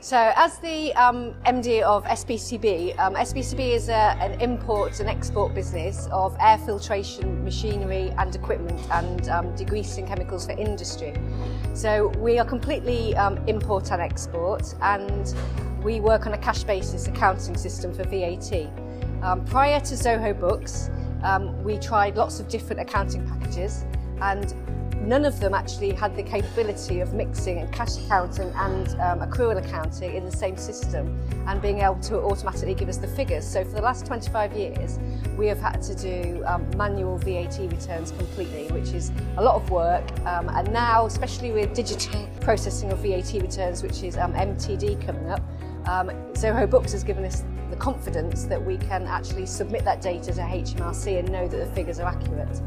So as the MD of SPCB, SPCB is an import and export business of air filtration machinery and equipment and degreasing chemicals for industry. So we are completely import and export, and we work on a cash basis accounting system for VAT. Prior to Zoho Books, we tried lots of different accounting packages, and none of them actually had the capability of mixing cash accounting and accrual accounting in the same system and being able to automatically give us the figures. So for the last 25 years, we have had to do manual VAT returns completely, which is a lot of work. And now, especially with digital processing of VAT returns, which is MTD coming up, Zoho Books has given us the confidence that we can actually submit that data to HMRC and know that the figures are accurate.